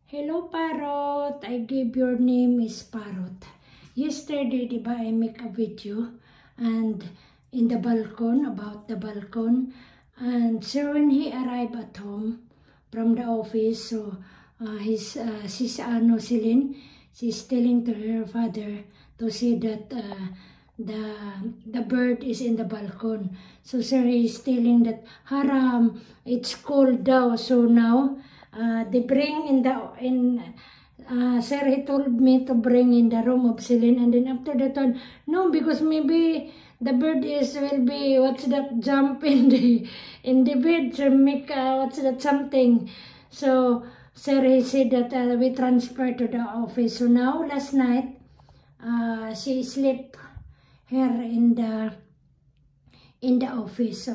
Hello, Parrot. I gave your name is Parrot. Yesterday, diba, I make a video and in the balcony, about the balcony. And so when he arrived at home from the office, so Celine, she's telling to her father to see that the bird is in the balcony. So sir is telling that Haram, it's cold daw. So now they bring sir, he told me to bring in the room of Celine, and then after that one, no, because maybe the bird will be jump in the bed to make something. So sir, he said that we transfer to the office. So now last night she slept here in the office.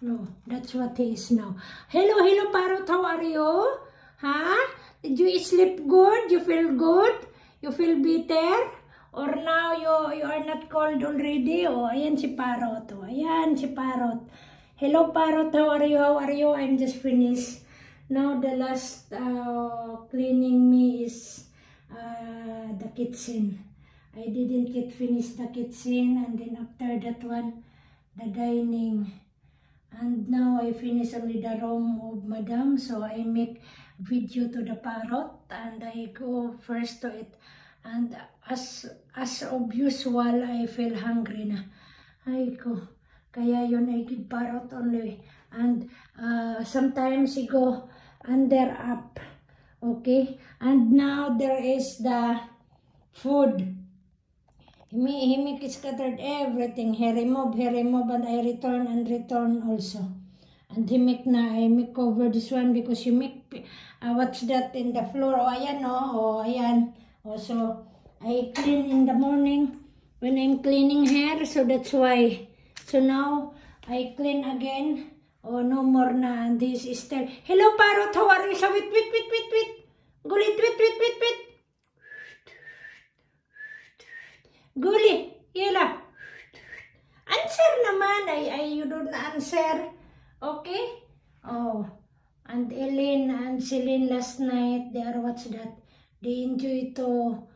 No, that's what he is now. Hello, Parrot, how are you? Huh? Did you sleep good? You feel good? You feel better? Or now you are not cold already? Oh, ayan si Parrot. Oh, ayan si Parrot. Hello, Parrot, how are you? How are you? I'm just finished. Now the last cleaning me is the kitchen. I didn't get finished the kitchen, and then after that one, the dining. And now I finish only the room of Madam, so I make video to the Parrot and I go first to it. And as of usual, I feel hungry na. Ay ko, kaya yun I give Parrot only. And sometimes he go under up, okay? And now there is the food. He make scattered everything. He remove, and I return also. And I make cover this one because he make, what's that in the floor? Oh, ayan, oh, ayan. Oh, so, I clean in the morning when I'm cleaning hair, so that's why. So now, I clean again. Oh, no more na, and this is still. Hello, Parrot, how are you? So, wait. Gulit, wait. Guli, yela. Answer naman. You don't answer. Okay? Oh. And Ellen and Celine last night, they are watch that. They enjoy to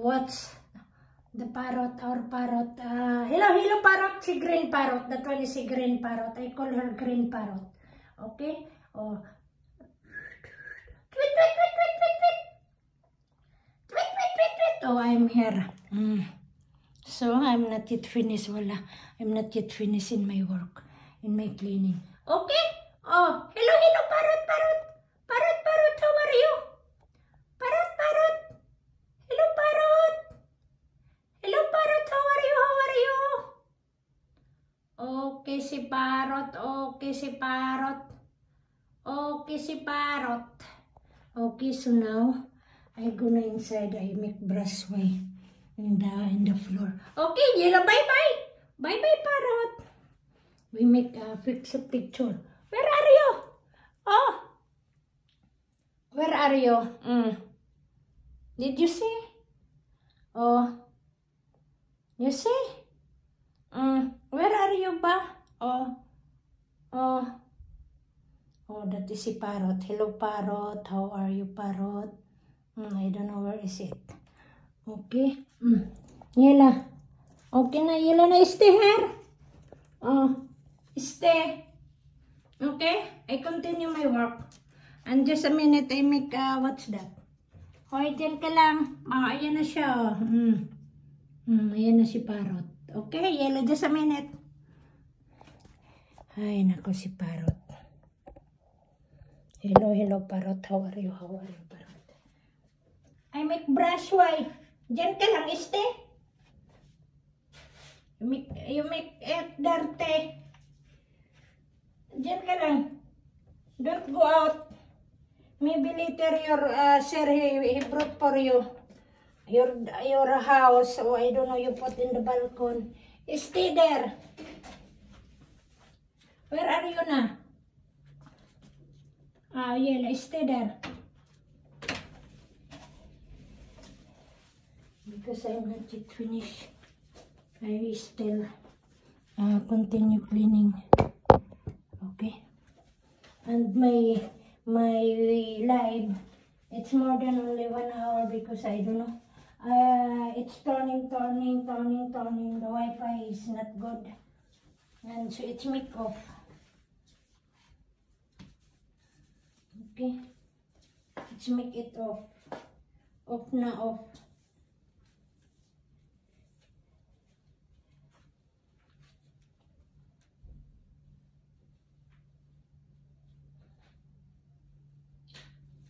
watch the parrot, our parrot. Hello, Parrot. Si green parrot. That one is si green parrot. I call her green parrot. Okay? Oh. Tweet. Oh, I'm here. So, I'm not yet finished. Wala. I'm not yet finished in my work. In my cleaning. Okay? Oh, hello, Parrot. Parrot, how are you? Parrot. Hello, Parrot. Hello, Parrot, how are you? Okay, si Parrot. Okay, so now, I go na inside. I make brush way in the floor. Okay, yellow, bye. Bye, Parrot. We make fix a picture. Where are you? Oh, where are you? Did you see? Oh, you see? Where are you ba? Oh, that is si Parrot. Hello, Parrot. How are you, Parrot? I don't know where is it. Okay. Yela. Okay na, Yela na. Stay here. Oh, stay. Okay. I continue my work. And just a minute, I make, what's that? Hoy, dyan ka lang. Ayan na siya. Ayan na si Parrot. Okay, Yela, just a minute. Ay, nako si Parrot. Hello, Parrot. How are you, Parrot? I make brush way. Diyan ka lang, stay. You make it dirty. Diyan ka lang. Don't go out. Maybe later your sir he brought for you your house. So I don't know, you put in the balcony. Stay there. Where are you na? Yeah, stay there. Because I'm not yet finished, I will still continue cleaning. Okay, and my my live. It's more than only 1 hour because I don't know. It's turning. The Wi-Fi is not good. And so it's make off. Okay. Let's make it off. Off na off.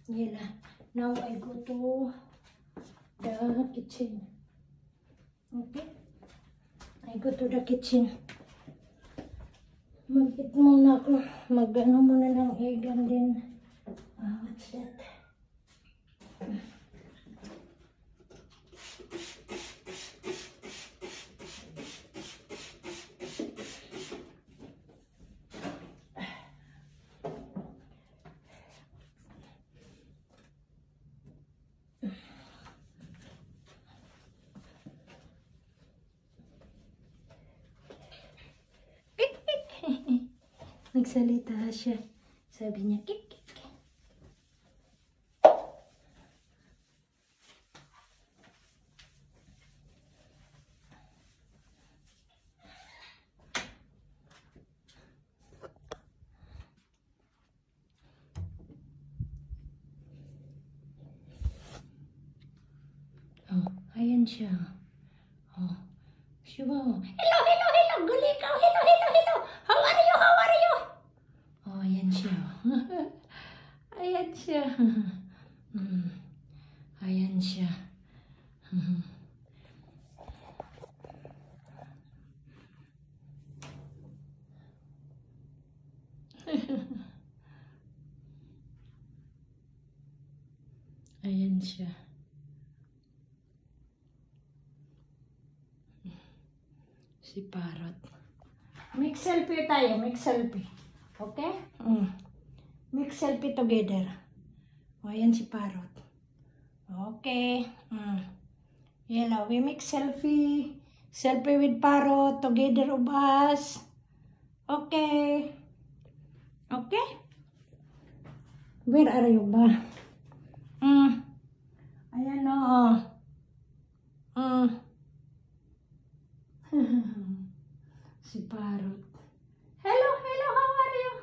Yeah. Now I go to the kitchen. Okay? I go to the kitchen. Mag-eat muna ako. Mag-ano muna ng egg and then what's that? Nagsalita siya. Sabi niya, kik, kik. Oh, ayan siya. Oh, siya. Hello, gulikaw. Hello. How are you? Oh, ayan siya. Ayan siya. Ayan siya. Ayan siya. Si Parrot. Make selfie tayo. Okay? Make selfie together. O, ayan si Parrot. Okay. Hello, we make selfie. Selfie with Parrot together of us. Okay. Okay? Where are you ba? Ayan o. Si Parrot. Hello, how are you?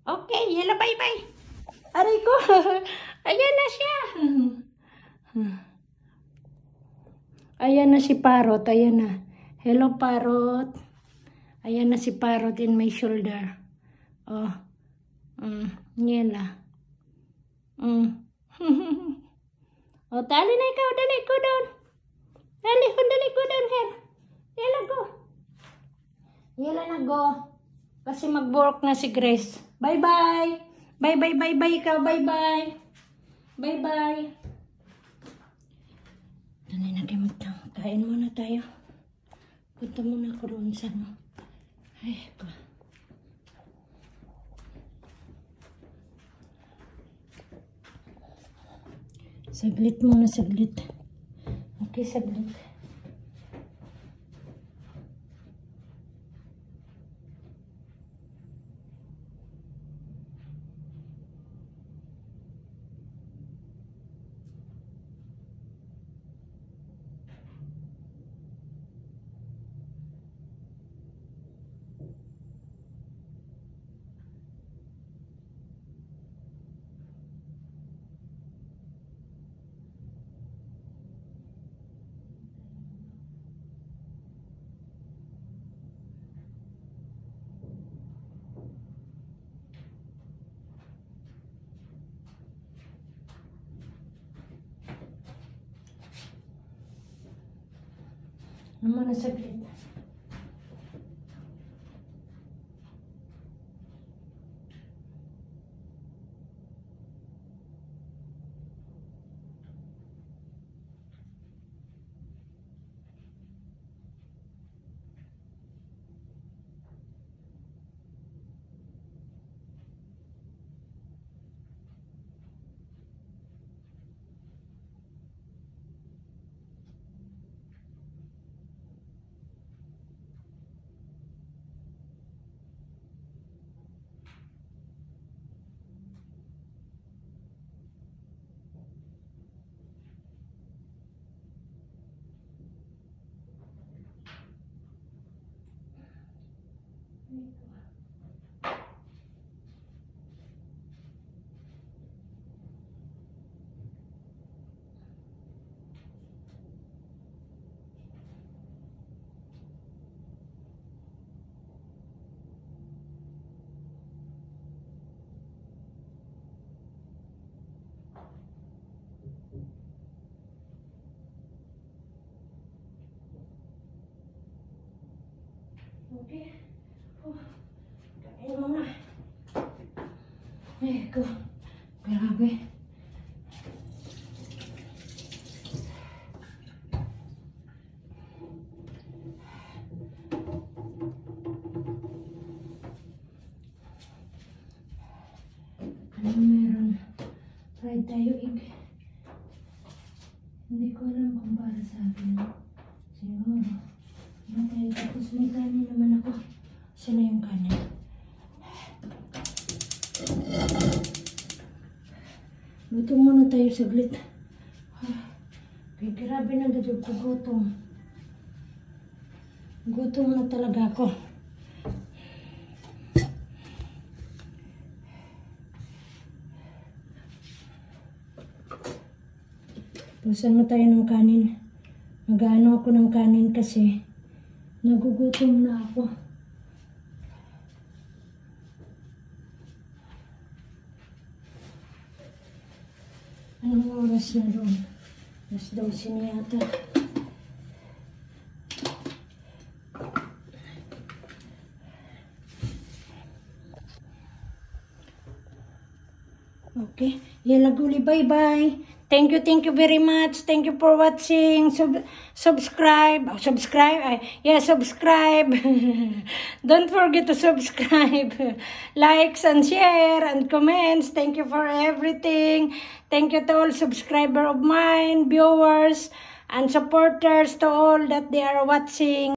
Okay, hello, bye. Aray ko. Ayan na siya. Ayan na si Parrot, ayan na. Hello, Parrot. Ayan na si Parrot in my shoulder. Oh. Yan na. Oh, dali na ikaw, dali ko doon. Dali ko doon, here. Yala, go. Yala na, go. Kasi mag-work na si Grace. Bye-bye. Bye-bye ikaw, bye-bye. Bye-bye. Dali na kayo magtang. Kain muna tayo. Punta muna ako doon sa ano. Ay, ko. Saglit muna, saglit. Okay, saglit. Muna saglit. Ay, ko. Grabe. Ano meron? Try tayo Hindi ko alam kung para sa akin. Siguro. Matay. Tapos may kanin naman ako. Saan na yung kanin? Luto muna tayo saglit. Ay, grabe na gadyo ko gutom. Gutom na talaga ako. Pusan mo tayo ng kanin. Mag-ano ako ng kanin kasi nagugutom na ako. Anong oras na doon? Mas 12 na yata. Okay. Yelaguli, bye-bye. Thank you very much. Thank you for watching. Subscribe. Oh, subscribe. Yeah, subscribe. Don't forget to subscribe. Likes and share and comments. Thank you for everything. Thank you to all subscribers of mine, viewers, and supporters, to all that they are watching.